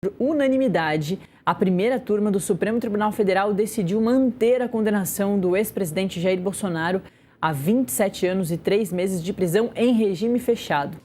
Por unanimidade, a primeira turma do Supremo Tribunal Federal decidiu manter a condenação do ex-presidente Jair Bolsonaro a 27 anos e 3 meses de prisão em regime fechado.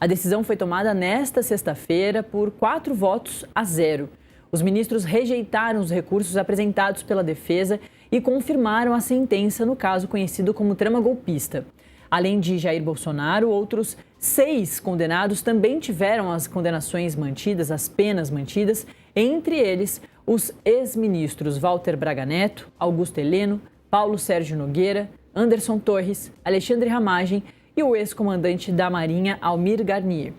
A decisão foi tomada nesta sexta-feira por 4 votos a 0. Os ministros rejeitaram os recursos apresentados pela defesa e confirmaram a sentença no caso conhecido como trama golpista. Além de Jair Bolsonaro, outros 6 condenados também tiveram as condenações mantidas, as penas mantidas, entre eles os ex-ministros Walter Braga Neto, Augusto Heleno, Paulo Sérgio Nogueira, Anderson Torres, Alexandre Ramagem e o ex-comandante da Marinha Almir Garnier.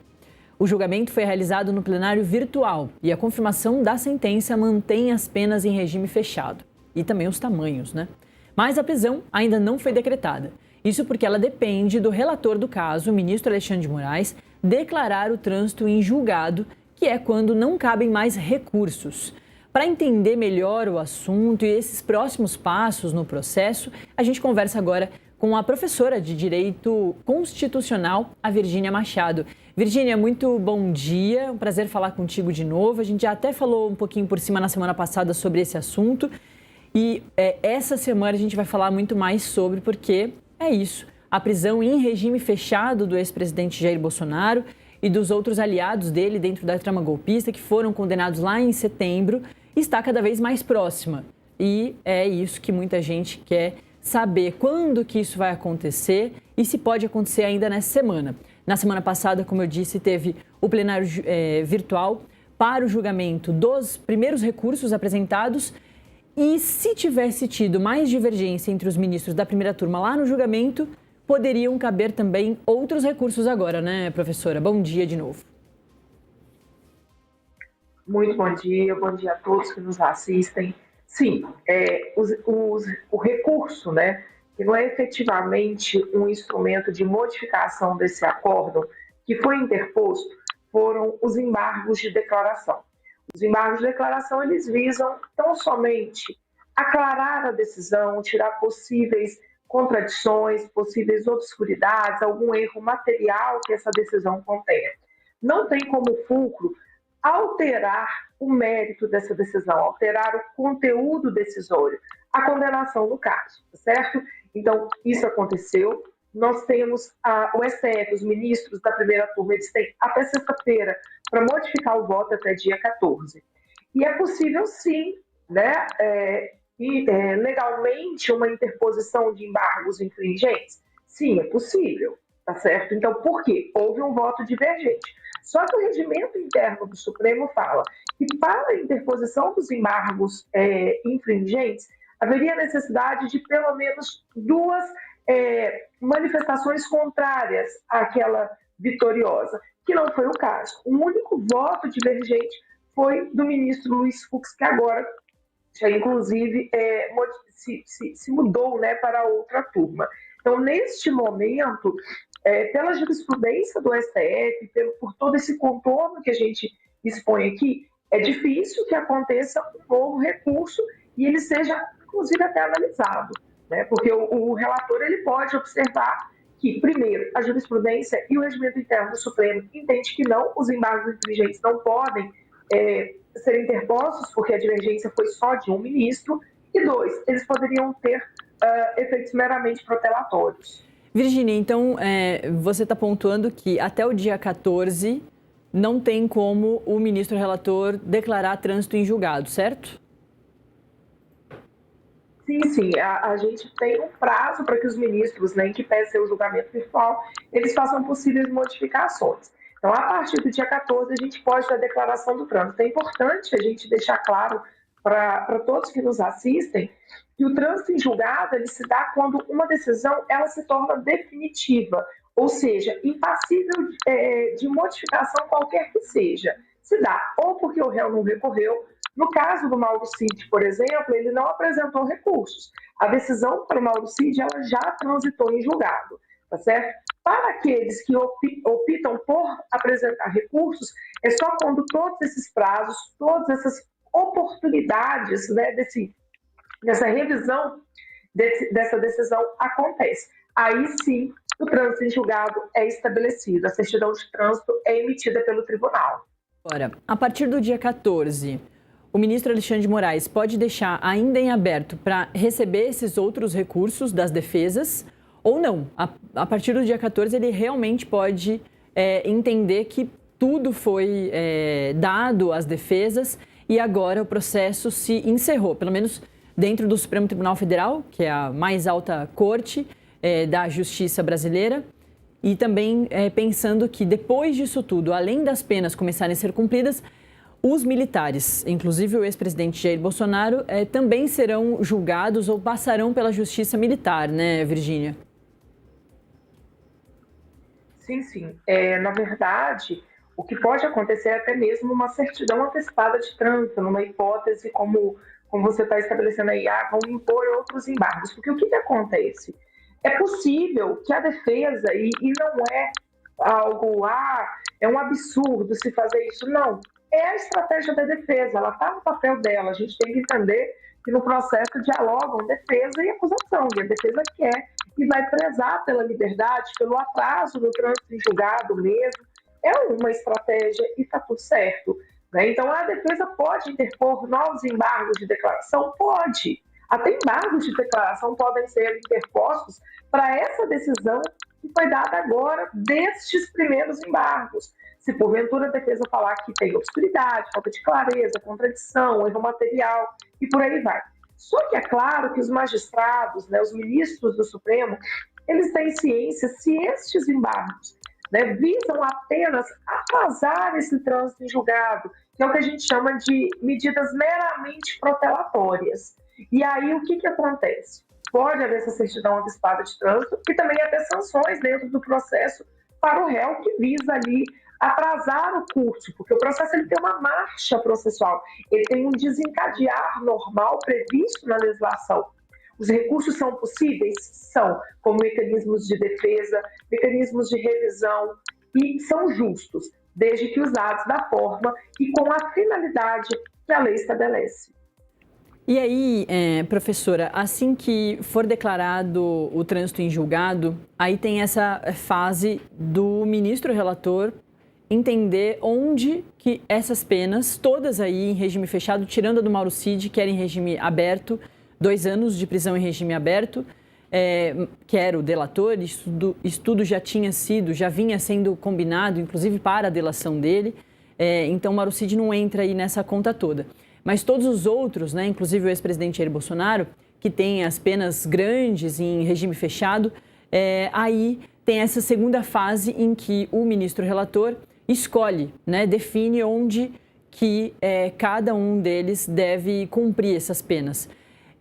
O julgamento foi realizado no plenário virtual e a confirmação da sentença mantém as penas em regime fechado. E também os tamanhos, né? Mas a prisão ainda não foi decretada. Isso porque ela depende do relator do caso, o ministro Alexandre de Moraes, declarar o trânsito em julgado, que é quando não cabem mais recursos. Para entender melhor o assunto e esses próximos passos no processo, a gente conversa agora com a professora de Direito Constitucional, a Virgínia Machado. Virgínia, muito bom dia, é um prazer falar contigo de novo. A gente já até falou um pouquinho por cima na semana passada sobre esse assunto e essa semana a gente vai falar muito mais sobre, porque é isso, a prisão em regime fechado do ex-presidente Jair Bolsonaro e dos outros aliados dele dentro da trama golpista que foram condenados lá em setembro está cada vez mais próxima. E é isso que muita gente quer saber, quando que isso vai acontecer e se pode acontecer ainda nessa semana. Na semana passada, como eu disse, teve o plenário virtual para o julgamento dos primeiros recursos apresentados. E se tivesse tido mais divergência entre os ministros da primeira turma lá no julgamento, poderiam caber também outros recursos agora, né, professora? Bom dia de novo. Muito bom dia a todos que nos assistem. Sim, o recurso, né, que não é efetivamente um instrumento de modificação desse acórdão que foi interposto, foram os embargos de declaração. Os embargos de declaração, eles visam tão somente aclarar a decisão, tirar possíveis contradições, possíveis obscuridades, algum erro material que essa decisão contenha. Não tem como fulcro alterar o mérito dessa decisão, alterar o conteúdo decisório, a condenação no caso, certo? Então, isso aconteceu. Nós temos o STF, os ministros da primeira turma, eles têm até sexta-feira para modificar o voto até dia 14. E é possível, sim, né, legalmente, uma interposição de embargos infringentes? Sim, é possível, tá certo? Então, por quê? Houve um voto divergente. Só que o regimento interno do Supremo fala que para a interposição dos embargos infringentes, haveria necessidade de pelo menos 2 manifestações contrárias àquela vitoriosa, que não foi o caso. O único voto divergente foi do ministro Luiz Fux, que agora já inclusive se mudou, né, para outra turma. Então, neste momento, pela jurisprudência do STF, por todo esse contorno que a gente expõe aqui, é difícil que aconteça um novo recurso e ele seja, inclusive, até analisado, né? Porque o relator ele pode observar que, primeiro, a jurisprudência e o regimento interno do Supremo entende que não, os embargos infringentes não podem ser interpostos, porque a divergência foi só de um ministro, e 2, eles poderiam ter efeitos meramente protelatórios. Virgínia, então você está pontuando que até o dia 14 não tem como o ministro relator declarar trânsito em julgado, certo? Sim, a gente tem um prazo para que os ministros, né, em que peça o julgamento virtual, eles façam possíveis modificações. Então, a partir do dia 14, a gente pode ter a declaração do trânsito. É importante a gente deixar claro para todos que nos assistem que o trânsito em julgado ele se dá quando uma decisão ela se torna definitiva, ou seja, impassível de modificação qualquer que seja. Se dá ou porque o réu não recorreu. No caso do Mauro Cid, por exemplo, ele não apresentou recursos. A decisão para o Mauro Cid ela já transitou em julgado, tá certo? Para aqueles que optam por apresentar recursos, é só quando todos esses prazos, todas essas oportunidades, né, dessa revisão dessa decisão acontece. Aí sim, o trânsito em julgado é estabelecido, a certidão de trânsito é emitida pelo tribunal. Agora, a partir do dia 14, o ministro Alexandre de Moraes pode deixar ainda em aberto para receber esses outros recursos das defesas ou não? A partir do dia 14, ele realmente pode entender que tudo foi dado às defesas e agora o processo se encerrou, pelo menos dentro do Supremo Tribunal Federal, que é a mais alta corte da justiça brasileira. E também pensando que depois disso tudo, além das penas começarem a ser cumpridas, os militares, inclusive o ex-presidente Jair Bolsonaro, também serão julgados ou passarão pela justiça militar, né, Virgínia? Sim, sim. Na verdade, o que pode acontecer é até mesmo uma certidão antecipada de trânsito, numa hipótese como você está estabelecendo aí, vão impor outros embargos. Porque o que acontece? É possível que a defesa, e não é algo, é um absurdo se fazer isso, não. É a estratégia da defesa, ela está no papel dela. A gente tem que entender que no processo dialogam defesa e acusação, e a defesa quer e vai prezar pela liberdade, pelo atraso do trânsito em julgado mesmo. É uma estratégia e está tudo certo, né? Então, a defesa pode interpor novos embargos de declaração? Pode. Até embargos de declaração podem ser interpostos para essa decisão que foi dada agora destes primeiros embargos. Se porventura a defesa falar que tem obscuridade, falta de clareza, contradição, erro material e por aí vai. Só que é claro que os magistrados, né, os ministros do Supremo, eles têm ciência se estes embargos, né, visam apenas atrasar esse trânsito em julgado, que é o que a gente chama de medidas meramente protelatórias. E aí, o que acontece? Pode haver essa certidão antecipada de trânsito e também haver sanções dentro do processo para o réu que visa ali atrasar o curso, porque o processo ele tem uma marcha processual, ele tem um desencadear normal previsto na legislação. Os recursos são possíveis? São, como mecanismos de defesa, mecanismos de revisão, e são justos, desde que usados da forma e com a finalidade que a lei estabelece. E aí, professora, assim que for declarado o trânsito em julgado, aí tem essa fase do ministro relator entender onde que essas penas, todas aí em regime fechado, tirando a do Mauro Cid, que era em regime aberto, 2 anos de prisão em regime aberto, que era o delator, isso tudo já vinha sendo combinado, inclusive para a delação dele, então Mauro Cid não entra aí nessa conta toda. Mas todos os outros, né, inclusive o ex-presidente Jair Bolsonaro, que tem as penas grandes em regime fechado, aí tem essa segunda fase em que o ministro relator escolhe, né, define onde que cada um deles deve cumprir essas penas.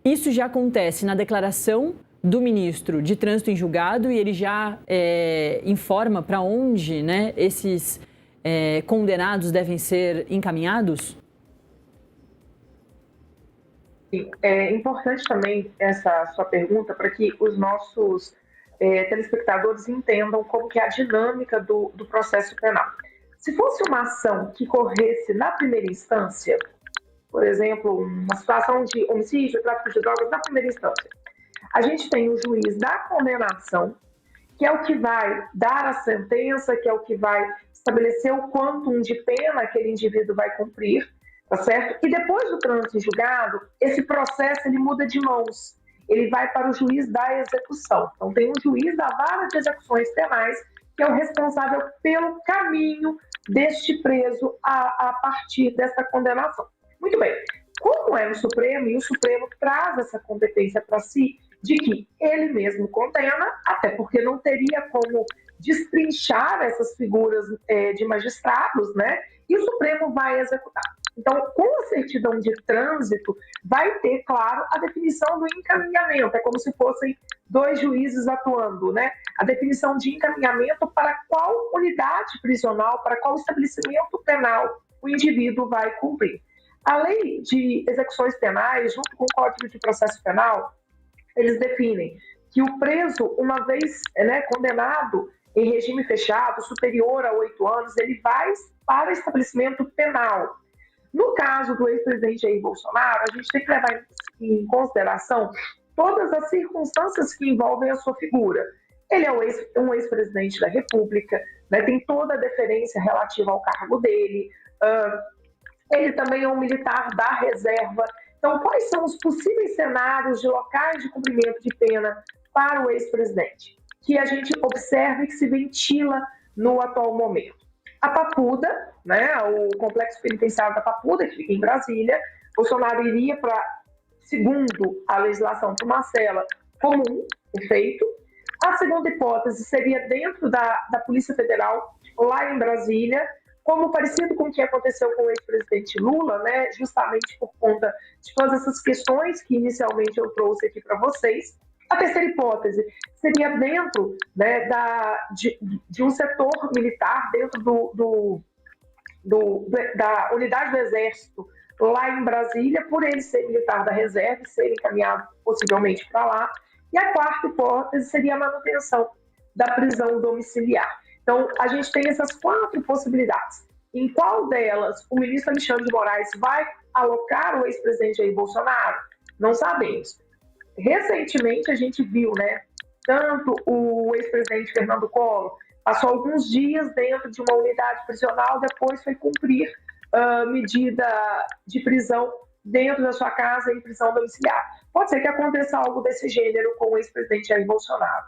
Isso já acontece na declaração do ministro de trânsito em julgado e ele já informa para onde, né, esses condenados devem ser encaminhados? É importante também essa sua pergunta para que os nossos telespectadores entendam como que é a dinâmica do processo penal. Se fosse uma ação que corresse na primeira instância, por exemplo, uma situação de homicídio, tráfico de drogas na primeira instância, a gente tem o juiz da condenação, que é o que vai dar a sentença, que é o que vai estabelecer o quantum de pena aquele indivíduo vai cumprir, tá certo? E depois do trânsito em julgado, esse processo ele muda de mãos. Ele vai para o juiz da execução. Então, tem um juiz da vara de execuções penais, que é o responsável pelo caminho deste preso a partir dessa condenação. Muito bem. Como é no Supremo, e o Supremo traz essa competência para si, de que ele mesmo condena, até porque não teria como destrinchar essas figuras de magistrados, né? E o Supremo vai executar. Então, com a certidão de trânsito, vai ter, claro, a definição do encaminhamento. É como se fossem 2 juízes atuando, né? A definição de encaminhamento para qual unidade prisional, para qual estabelecimento penal o indivíduo vai cumprir. A lei de execuções penais, junto com o Código de Processo Penal, eles definem que o preso, uma vez condenado em regime fechado, superior a 8 anos, ele vai para estabelecimento penal. No caso do ex-presidente Jair Bolsonaro, a gente tem que levar em consideração todas as circunstâncias que envolvem a sua figura. Ele é um ex-presidente da República, né, tem toda a deferência relativa ao cargo dele, Ele também é um militar da reserva. Então, quais são os possíveis cenários de locais de cumprimento de pena para o ex-presidente, que a gente observa e que se ventila no atual momento? A Papuda, né, o complexo penitenciário da Papuda, que fica em Brasília. Bolsonaro iria para, segundo a legislação, para uma cela comum, perfeito. A segunda hipótese seria dentro da Polícia Federal, lá em Brasília, como parecido com o que aconteceu com o ex-presidente Lula, né, justamente por conta de todas essas questões que inicialmente eu trouxe aqui para vocês. A terceira hipótese seria dentro, né, de um setor militar, dentro da unidade do Exército, lá em Brasília, por ele ser militar da reserva e ser encaminhado possivelmente para lá. E a quarta hipótese seria a manutenção da prisão domiciliar. Então, a gente tem essas 4 possibilidades. Em qual delas o ministro Alexandre de Moraes vai alocar o ex-presidente Jair Bolsonaro? Não sabemos. Recentemente, a gente viu, né, tanto o ex-presidente Fernando Collor passou alguns dias dentro de uma unidade prisional, depois foi cumprir medida de prisão dentro da sua casa em prisão domiciliar. Pode ser que aconteça algo desse gênero com o ex-presidente Jair Bolsonaro.